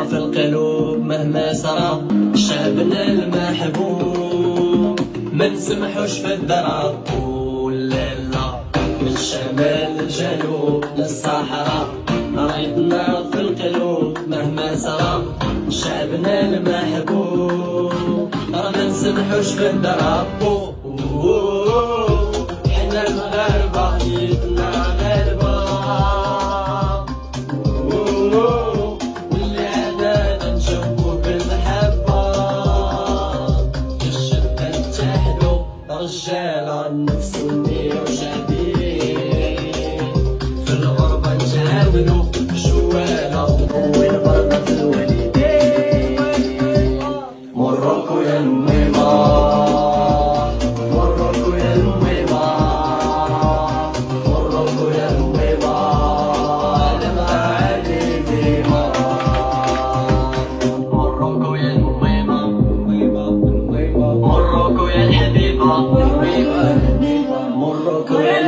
في القلوب مهما سرى شعبنا المحبوب ما نسمحوش في الضرب ولا لا. من الشمال للجنوب للصحراء رايتنا في القلوب مهما سرى شعبنا المحبوب راه ما نسمحوش في الضرب. حنا المغاربة جيتنا غالبة رجالة نفسوني وشعبي في الغربة نتعاونو جوالة وين برنا في الوالدين. مروكو يا الميمة مروكو يا الميمة مروكو يا الميمة أنا معاني ديما. مروكو يا الميمة مروكو يا الحبيبة مروكو يا